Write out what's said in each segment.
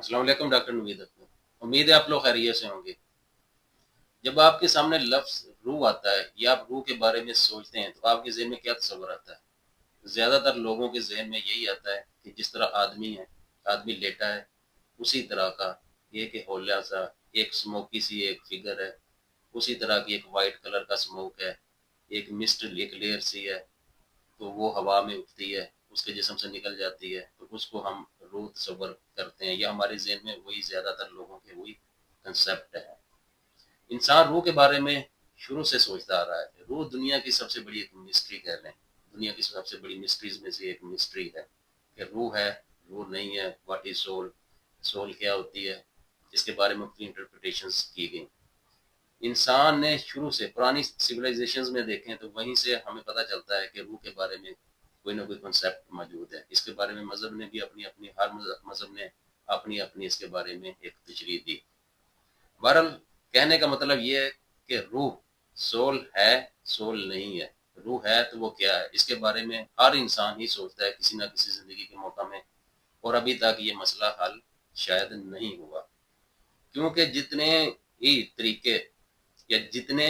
السلام علیکم ڈاکٹر نوید اختر، امید ہے آپ لوگ خیریت سے ہوں گے۔ جب آپ کے سامنے لفظ روح آتا ہے یا آپ روح کے بارے میں سوچتے ہیں تو آپ کے ذہن میں کیا تصور آتا ہے؟ زیادہ تر لوگوں کے ذہن میں یہی آتا ہے کہ جس طرح آدمی لیٹا ہے، اسی طرح کا ایک ہولیا سا، ایک سموکی سی ایک فگر ہے، اسی طرح کی ایک وائٹ کلر کا سموک ہے، ایک مسٹ ایک لیئر سی ہے، تو وہ ہوا میں اٹھتی ہے، اس کے جسم سے نکل جاتی ہے، تو اس کو ہم روح تصور کرتے ہیں، یا ہمارے ذہن میں وہی زیادہ تر لوگوں کے وہی کنسیپٹ ہے۔ انسان روح کے بارے میں شروع سے سوچتا آ رہا ہے۔ روح دنیا کی سب سے بڑی ایک مسٹری کہہ لیں، دنیا کی سب سے بڑی مسٹریز میں سے ایک مسٹری ہے کہ روح ہے، روح نہیں ہے، واٹ از سول، سول کیا ہوتی ہے، اس کے بارے میں مختلف انٹرپریٹیشنز کی گئی۔ انسان نے شروع سے پرانی سویلائزیشنز میں دیکھیں تو وہیں سے ہمیں پتہ چلتا ہے کہ روح کے بارے میں کوئی نہ کوئی کنسیپٹ موجود ہے۔ اس کے بارے میں مذہب نے بھی اپنی ہر مذہب نے اپنی اس کے بارے میں ایک تشریح دی۔ بہرحال کہنے کا مطلب یہ ہے کہ روح سول ہے، سول نہیں ہے۔ روح ہے تو وہ کیا ہے، اس کے بارے میں ہر انسان ہی سوچتا ہے کسی نہ کسی زندگی کے موقع میں، اور ابھی تک یہ مسئلہ حل شاید نہیں ہوا، کیونکہ جتنے ہی طریقے یا جتنے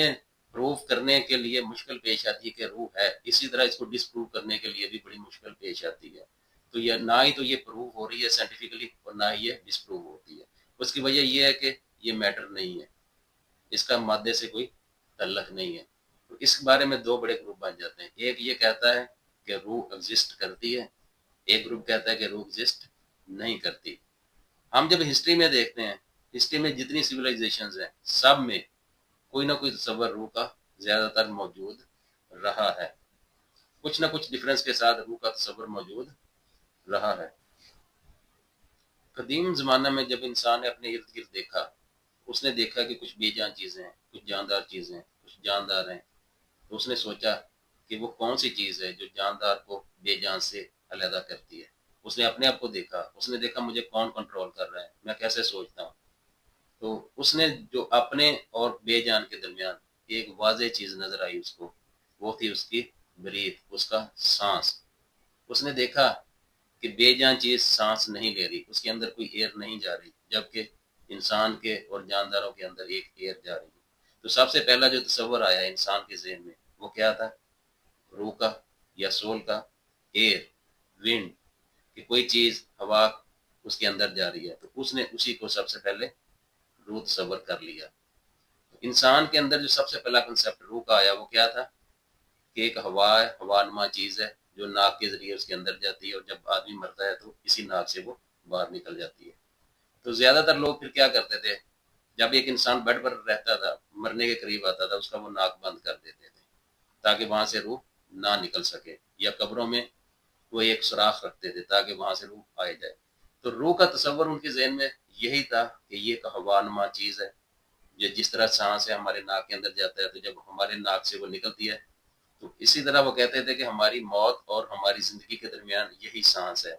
پروف کرنے کے لیے مشکل پیش آتی ہے کہ روح ہے، اسی طرح اس کو ڈس پروو کرنے کے لیے بھی بڑی مشکل پیش آتی ہے۔ تو یہ نہ ہی تو یہ پروو ہو رہی ہے سائنٹیفکلی، اور نہ ہی یہ ڈس پروو ہوتی ہے۔ اس کی وجہ یہ ہے کہ یہ میٹر نہیں ہے، اس کا مادے سے کوئی تعلق نہیں ہے۔ تو اس بارے میں دو بڑے گروپ بن جاتے ہیں، ایک یہ کہتا ہے کہ روح ایگزسٹ کرتی ہے، ایک گروپ کہتا ہے کہ روح ایگزسٹ نہیں کرتی۔ ہم جب ہسٹری میں دیکھتے ہیں، ہسٹری میں جتنی سویلائزیشنز ہیں سب میں کوئی نہ کوئی تصور روح کا زیادہ تر موجود رہا ہے، کچھ نہ کچھ ڈفرینس کے ساتھ روح کا تصور موجود رہا ہے۔ قدیم زمانہ میں جب انسان نے اپنے ارد گرد دیکھا، اس نے دیکھا کہ کچھ بے جان چیزیں ہیں، کچھ جاندار چیزیں ہیں، کچھ جاندار ہیں، تو اس نے سوچا کہ وہ کون سی چیز ہے جو جاندار کو بے جان سے علیحدہ کرتی ہے۔ اس نے اپنے آپ کو دیکھا، اس نے دیکھا مجھے کون کنٹرول کر رہا ہے، میں کیسے سوچتا ہوں۔ تو اس نے جو اپنے اور بے جان کے درمیان ایک واضح چیز نظر آئی اس کو، وہ تھی اس کی بریتھ، اس کا سانس۔ اس نے دیکھا کہ بے جان چیز سانس نہیں لے رہی، اس کے اندر کوئی ایئر نہیں جا رہی، جبکہ انسان کے اور جانداروں کے اندر ایک ایئر جا رہی ہے۔ تو سب سے پہلا جو تصور آیا انسان کے ذہن میں وہ کیا تھا؟ روح کا یا سول کا، ایئر، ونڈ، کہ کوئی چیز ہوا اس کے اندر جا رہی ہے، تو اس نے اسی کو سب سے پہلے روح تصور کر لیا۔ انسان کے اندر جو سب سے پہلا کنسیپٹ روح کا آیا وہ کیا تھا کہ ایک ہوا ہے، ہوا نما چیز ہے جو ناک کے ذریعے اس کے اندر جاتی ہے، اور جب آدمی مرتا ہے تو اسی ناک سے وہ باہر نکل جاتی ہے۔ تو زیادہ تر لوگ پھر کیا کرتے تھے، جب ایک انسان بیڈ پر رہتا تھا، مرنے کے قریب آتا تھا، اس کا وہ ناک بند کر دیتے تھے تاکہ وہاں سے روح نہ نکل سکے، یا قبروں میں وہ ایک سوراخ رکھتے تھے تاکہ وہاں سے روح آئے جائے۔ تو روح کا تصور ان کے ذہن میں یہی تھا کہ یہ ایک ہوا نما چیز ہے، یہ جس طرح سانس ہے ہمارے ناک کے اندر جاتا ہے، تو جب ہمارے ناک سے وہ نکلتی ہے تو اسی طرح وہ کہتے تھے کہ ہماری موت اور ہماری زندگی کے درمیان یہی سانس ہے،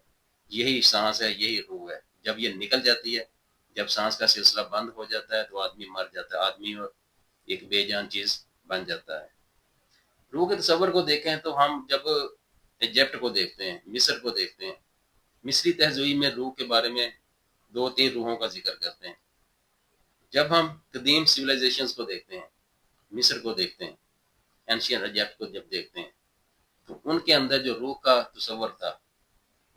یہی سانس ہے، یہی روح ہے۔ جب یہ نکل جاتی ہے، جب سانس کا سلسلہ بند ہو جاتا ہے تو آدمی مر جاتا ہے، آدمی اور ایک بے جان چیز بن جاتا ہے۔ روح کے تصور کو دیکھیں تو ہم جب ایجپٹ کو دیکھتے ہیں، مصر کو دیکھتے ہیں، مصری تہذیب میں روح کے بارے میں دو تین روحوں کا ذکر کرتے ہیں۔ جب ہم قدیم سویلائزیشنز کو دیکھتے ہیں، مصر کو دیکھتے ہیں، اینشین ایجپٹ کو جب دیکھتے ہیں، تو ان کے اندر جو روح کا تصور تھا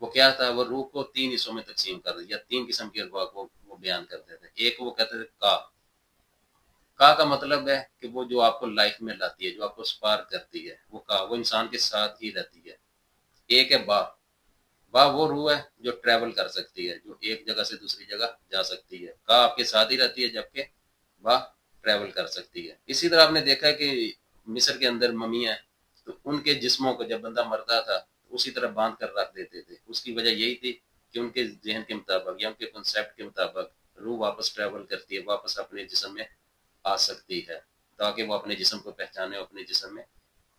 وہ کیا تھا؟ وہ روح کو تین حصوں میں تقسیم کر دیا، تین قسم کی ارواح کو وہ بیان کرتے تھے۔ ایک وہ کہتے تھے کا مطلب ہے کہ وہ جو آپ کو لائف میں لاتی ہے، جو آپ کو سپارک کرتی ہے، وہ انسان کے ساتھ ہی رہتی ہے۔ ایک ہے وہ روح ہے جو ٹریول کر سکتی ہے، جو ایک جگہ سے دوسری جگہ جا سکتی ہے۔ آپ کے ساتھ ہی رہتی ہے، جبکہ با ٹریول کر سکتی ہے۔ اسی طرح آپ نے دیکھا ہے کہ مصر کے اندر ممی ہے، تو ان کے جسموں کو جب بندہ مرتا تھا اسی طرح باندھ کر رکھ دیتے تھے۔ اس کی وجہ یہی تھی کہ ان کے ذہن کے مطابق یا ان کے کنسیپٹ کے مطابق روح واپس ٹریول کرتی ہے، واپس اپنے جسم میں آ سکتی ہے، تاکہ وہ اپنے جسم کو پہچانے، اپنے جسم میں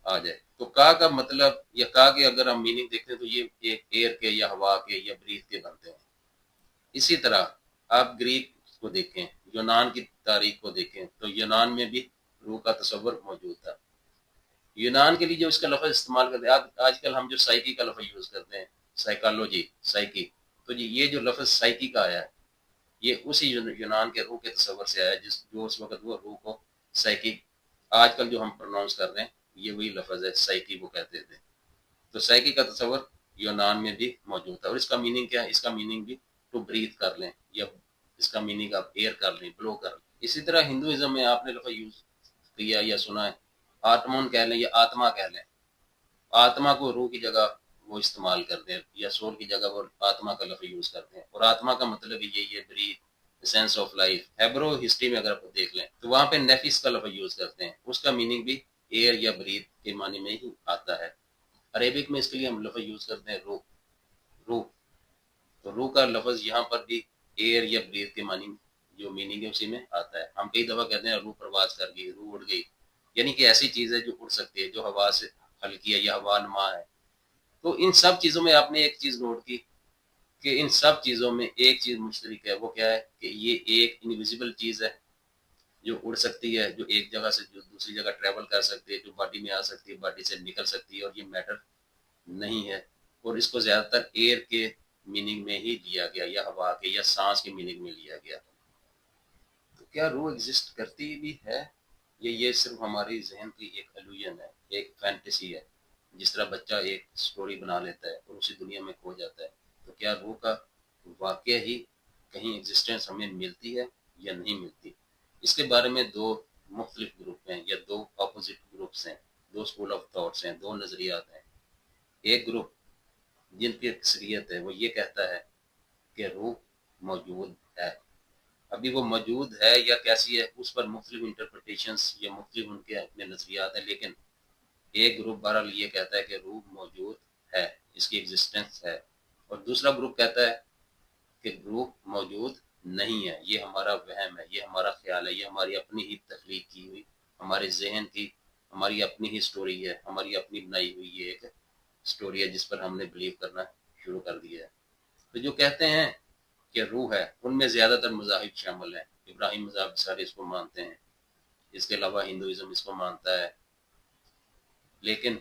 آ جائے۔ تو کا مطلب یا کے اگر ہم میننگ دیکھتے ہیں تو یہ ایک ایئر کے یا ہوا کے یا بریتھ کے بنتے ہیں۔ اسی طرح آپ گریک کو دیکھیں، یونان کی تاریخ کو دیکھیں، تو یونان میں بھی روح کا تصور موجود تھا۔ یونان کے لیے جو اس کا لفظ استعمال کرتے ہیں، آج کل ہم جو سائیکی کا لفظ یوز کرتے ہیں، سائیکالوجی، سائیکی، تو یہ جو لفظ سائیکی کا آیا ہے، یہ اسی یونان کے روح کے تصور سے آیا جو اس وقت وہ روح کو سائیکی، آج کل جو ہم پروناؤنس کر رہے ہیں یہ وہی لفظ ہے سائیکی وہ کہتے تھے. تو سائیکی کا تصور یونان میں بھی موجود تھا. اور اس کا میننگ کیا ہے؟ اس کا میننگ بھی ٹو بریتھ کر لیں، یا اس کا میننگ آپ ایئر کر لیں، بلو کر لیں. اسی طرح ہندوازم میں آپ نے لفظ یوز کیا یا سنا ہے، آتمون کہہ لیں یا آتما کہہ لیں. آتما کو روح کی جگہ وہ استعمال کرتے ہیں، یا سول کی جگہ وہ آتما کا لفظ یوز کرتے ہیں. اور آتما کا مطلب یہی ہے breath, sense of life. Hebrew history میں اگر آپ دیکھ لیں تو وہاں پہ نیفس کا لفظ یوز کرتے ہیں، اس کا میننگ بھی ایئر یا بریتھ کے معنی میں ہی آتا ہے. عربک میں اس کے لیے ہم لفظ یوز کرتے ہیں روح. روح تو روح کا لفظ یہاں پر بھی ایئر یا بریتھ کے معنی جو میننگ ہے اسی میں آتا ہے. ہم کئی دفعہ کہتے ہیں روح پرواز کر گئی، روح اڑ گئی، یعنی کہ ایسی چیز ہے جو اڑ سکتی ہے، جو ہوا سے ہلکی ہے یا ہوا نما ہے. تو ان سب چیزوں میں آپ نے ایک چیز نوٹ کی کہ ان سب چیزوں میں ایک چیز مشترک ہے. وہ کیا ہے کہ یہ ایک انویزیبل چیز ہے جو اڑ سکتی ہے، جو ایک جگہ سے جو دوسری جگہ ٹریول کر سکتی ہے، جو باڈی میں آ سکتی ہے، باڈی سے نکل سکتی ہے. اور یہ میٹر نہیں ہے. اور اس کو زیادہ تر ایئر کے میننگ میں ہی لیا گیا، یا ہوا کے یا سانس کے میننگ میں لیا گیا. تو کیا روح ایگزسٹ کرتی بھی ہے، یہ صرف ہماری ذہن کی ایک الوژن ہے، ایک فینٹیسی ہے؟ جس طرح بچہ ایک سٹوری بنا لیتا ہے اور اسی دنیا میں کھو جاتا ہے. تو کیا روح کا واقعہ ہی کہیں ایگزسٹنس ہمیں ملتی ہے یا نہیں ملتی؟ اس کے بارے میں دو مختلف گروپ ہیں، یا دو اپوزٹ گروپس ہیں، دو اسکول آف تھاٹس ہیں، دو نظریات ہیں. ایک گروپ جن کی اکثریت ہے وہ یہ کہتا ہے کہ روح موجود ہے. ابھی وہ موجود ہے یا کیسی ہے اس پر مختلف انٹرپریٹیشنز یا مختلف ان کے اپنے نظریات ہیں. لیکن ایک گروپ بہرحال یہ کہتا ہے کہ روح موجود ہے، اس کی ایگزسٹنس ہے. اور دوسرا گروپ کہتا ہے کہ روح موجود نہیں ہے، یہ ہمارا وہم ہے، یہ ہمارا خیال ہے، یہ ہماری اپنی ہی تخلیق کی ہوئی، ہمارے ذہن کی ہماری اپنی ہی سٹوری ہے، ہماری اپنی بنائی ہوئی یہ ایک سٹوری ہے جس پر ہم نے بلیو کرنا شروع کر دیا ہے. تو جو کہتے ہیں کہ روح ہے ان میں زیادہ تر مذاہب شامل ہیں. ابراہیم مذہب سارے اس کو مانتے ہیں، اس کے علاوہ ہندوازم اس کو مانتا ہے. لیکن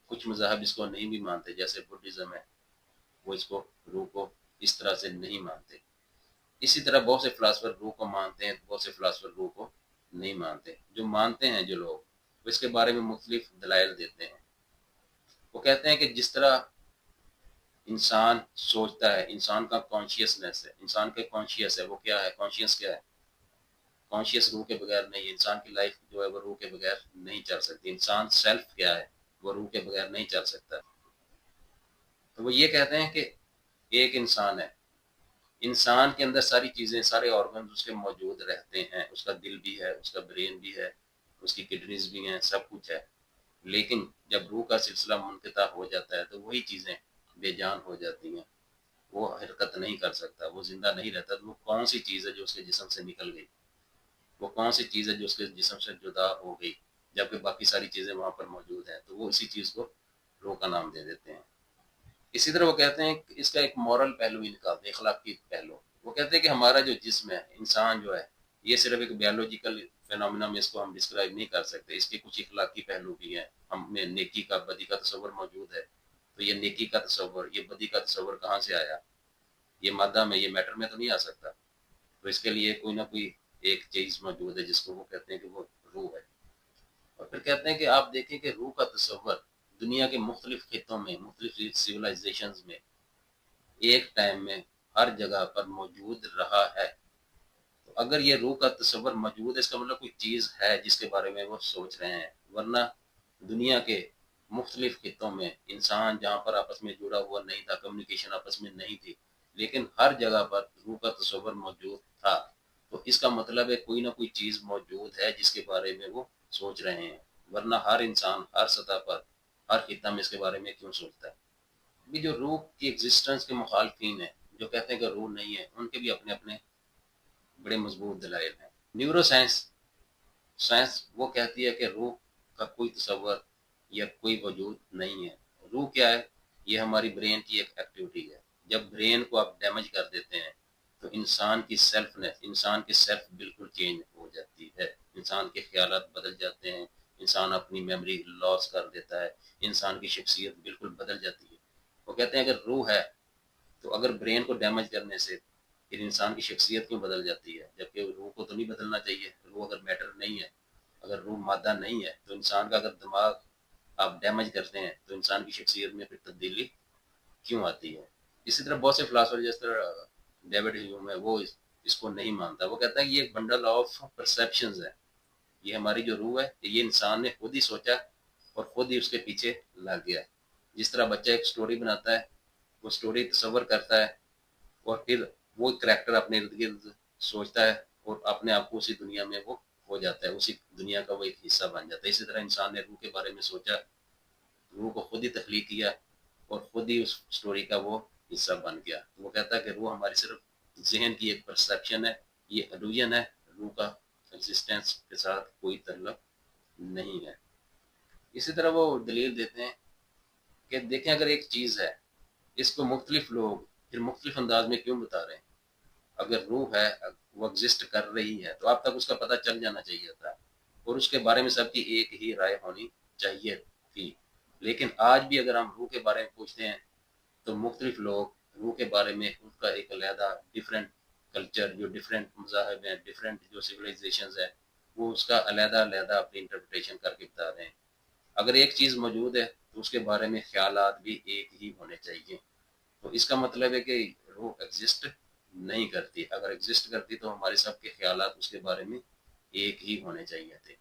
کچھ مذاہب اس کو نہیں بھی مانتے، جیسے بدھزم ہے، وہ اس کو روح کو اس طرح سے نہیں مانتے. اسی طرح بہت سے فلاسفر روح کو مانتے ہیں، بہت سے فلاسفر روح کو نہیں مانتے. جو مانتے ہیں جو لوگ وہ اس کے بارے میں مختلف دلائل دیتے ہیں. وہ کہتے ہیں کہ جس طرح انسان سوچتا ہے، انسان کا کانشیسنیس ہے، انسان کا کانشیس ہے، وہ کیا ہے؟ کانشیس کیا ہے؟ کانشیس روح کے بغیر نہیں ہے. انسان کی لائف جو ہے وہ روح کے بغیر نہیں چل سکتی. انسان سیلف کیا ہے؟ وہ روح کے بغیر نہیں چل سکتا. تو وہ یہ کہتے ہیں کہ ایک انسان ہے، انسان کے اندر ساری چیزیں، سارے آرگنز اس کے موجود رہتے ہیں، اس کا دل بھی ہے، اس کا برین بھی ہے، اس کی کڈنیز بھی ہیں، سب کچھ ہے. لیکن جب روح کا سلسلہ منقطع ہو جاتا ہے تو وہی چیزیں بے جان ہو جاتی ہیں. وہ حرکت نہیں کر سکتا، وہ زندہ نہیں رہتا. تو وہ کون سی چیز ہے جو اس کے جسم سے نکل گئی؟ وہ کون سی چیز ہے جو اس کے جسم سے جدا ہو گئی جبکہ باقی ساری چیزیں وہاں پر موجود ہیں؟ تو وہ اسی چیز کو روح کا نام دے دیتے ہیں. اسی طرح وہ کہتے ہیں کہ اس کا ایک مورل پہلو بھی نکالتے ہیں، اخلاقی پہلو. وہ کہتے ہیں کہ ہمارا جو جسم ہے، انسان جو ہے، یہ صرف ایک بیولوجیکل فینومینا میں اس کو ہم ڈسکرائب نہیں کر سکتے. اس کے کچھ اخلاقی پہلو بھی ہیں. ہم میں نیکی کا، بدی کا تصور موجود ہے. تو یہ نیکی کا تصور، یہ بدی کا تصور کہاں سے آیا؟ یہ مادہ میں، یہ میٹر میں تو نہیں آ سکتا. تو اس کے لیے کوئی نہ کوئی ایک چیز موجود ہے جس کو وہ کہتے ہیں کہ وہ روح ہے. اور پھر کہتے ہیں کہ آپ دیکھیں کہ روح کا تصور دنیا کے مختلف خطوں میں، مختلف سویلائزیشنز میں ایک ٹائم میں ہر جگہ پر موجود رہا ہے. تو اگر یہ روح کا تصور موجود ہے، اس کا مطلب کوئی چیز ہے جس کے بارے میں وہ سوچ رہے ہیں. ورنہ دنیا کے مختلف خطوں میں انسان جہاں پر آپس میں جڑا ہوا نہیں تھا، کمیونیکیشن آپس میں نہیں تھی، لیکن ہر جگہ پر روح کا تصور موجود تھا. تو اس کا مطلب ہے کوئی نہ کوئی چیز موجود ہے جس کے بارے میں وہ سوچ رہے ہیں. ورنہ ہر انسان ہر سطح پر ہر خطہ میں اس کے بارے میں کیوں سوچتا ہے؟ بھی جو روح کی ایگزسٹنس کے مخالفین ہیں، جو کہتے ہیں کہ روح نہیں ہے، ان کے بھی اپنے اپنے بڑے مضبوط دلائل ہیں. نیورو سائنس وہ کہتی ہے کہ روح کا کوئی تصور یا کوئی وجود نہیں ہے. روح کیا ہے؟ یہ ہماری برین کی ایک ایکٹیویٹی ہے. جب برین کو آپ ڈیمیج کر دیتے ہیں تو انسان کی سیلفنس، انسان کی سیلف بالکل چینج ہو جاتی ہے. انسان کے خیالات بدل جاتے ہیں، انسان اپنی میموری لاس کر دیتا ہے، انسان کی شخصیت بالکل بدل جاتی ہے. وہ کہتے ہیں اگر روح ہے تو اگر برین کو ڈیمیج کرنے سے پھر انسان کی شخصیت کیوں بدل جاتی ہے، جبکہ روح کو تو نہیں بدلنا چاہیے. روح اگر میٹر نہیں ہے، اگر روح مادہ نہیں ہے، تو انسان کا اگر دماغ آپ ڈیمیج کرتے ہیں تو انسان کی شخصیت میں پھر تبدیلی کیوں آتی ہے. اسی طرح بہت سے فلاسفر جس طرح ڈیوڈ ہیوم ہے، وہ اس کو نہیں مانتا. وہ کہتا ہے کہ یہ ایک بنڈل آف پرسیپشنز ہے، یہ ہماری جو روح ہے یہ انسان نے خود ہی سوچا اور خود ہی اس کے پیچھے لگ گیا. جس طرح بچہ ایک سٹوری بناتا ہے، وہ سٹوری تصور کرتا ہے اور پھر وہ کریکٹر اپنے ارد گرد سوچتا ہے اور اپنے آپ کو اسی دنیا میں وہ ہو جاتا ہے، اسی دنیا کا وہ ایک حصہ بن جاتا ہے. اسی طرح انسان نے روح کے بارے میں سوچا، روح کو خود ہی تخلیق کیا اور خود ہی اس سٹوری کا وہ حصہ بن گیا. وہ کہتا ہے کہ روح ہماری صرف ذہن کی ایک پرسیپشن ہے، یہ الوژن ہے، روح کا ایگزسٹنس کے ساتھ کوئی تعلق نہیں ہے. اسی طرح وہ دلیل دیتے ہیں کہ دیکھیں اگر ایک چیز ہے، اس کو مختلف لوگ پھر مختلف انداز میں کیوں بتا رہے ہیں. اگر روح ہے، وہ ایگزسٹ کر رہی ہے، تو اب تک اس کا پتہ چل جانا چاہیے تھا اور اس کے بارے میں سب کی ایک ہی رائے ہونی چاہیے تھی. لیکن آج بھی اگر ہم روح کے بارے میں پوچھتے ہیں تو مختلف لوگ روح کے بارے میں ان کا ایک علیحدہ ڈفرینٹ کلچر، جو ڈفرینٹ مذاہب ہیں، ڈفرینٹ جو سویلائزیشنز ہیں، وہ اس کا علیحدہ علیحدہ اپنی انٹرپریٹیشن کر کے بتا رہے ہیں. اگر ایک چیز موجود ہے تو اس کے بارے میں خیالات بھی ایک ہی ہونے چاہیے. تو اس کا مطلب ہے کہ روح ایگزسٹ نہیں کرتی. اگر ایگزسٹ کرتی تو ہمارے سب کے خیالات اس کے بارے میں ایک ہی ہونے چاہیے تھے.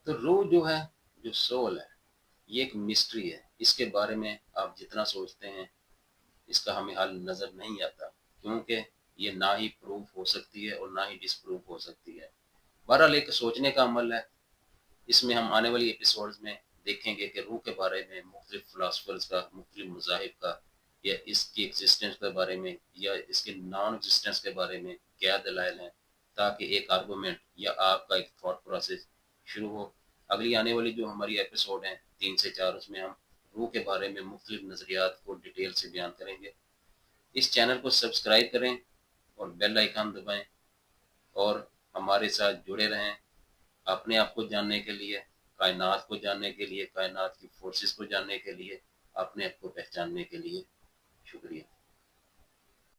تو روح جو ہے، جو سول ہے، یہ ایک مسٹری ہے. اس کے بارے میں آپ جتنا سوچتے ہیں اس کا ہمیں حل نظر نہیں آتا، کیونکہ یہ نہ ہی پروف ہو سکتی ہے اور نہ ہی ڈس پروف ہو سکتی ہے. بہرحال ایک سوچنے کا عمل ہے. اس میں ہم آنے والی ایپیسوڈز میں دیکھیں گے کہ روح کے بارے میں مختلف فلاسفرز کا، مختلف مذاہب کا، یا اس کی ایگزسٹنس کے بارے میں یا اس کے نان ایگزسٹنس کے بارے میں کیا دلائل ہیں، تاکہ ایک آرگومنٹ یا آپ کا ایک تھاٹ پروسیس شروع ہو. اگلی آنے والی جو ہماری ایپیسوڈ ہیں 3 سے 4، اس میں ہم روح کے بارے میں مختلف نظریات کو ڈیٹیل سے بیان کریں گے. اس چینل کو سبسکرائب کریں اور بیل آئیکن دبائیں اور ہمارے ساتھ جڑے رہیں. اپنے آپ کو جاننے کے لیے، کائنات کو جاننے کے لیے، کائنات کی فورسز کو جاننے کے لیے، اپنے آپ کو پہچاننے کے لیے. شکریہ.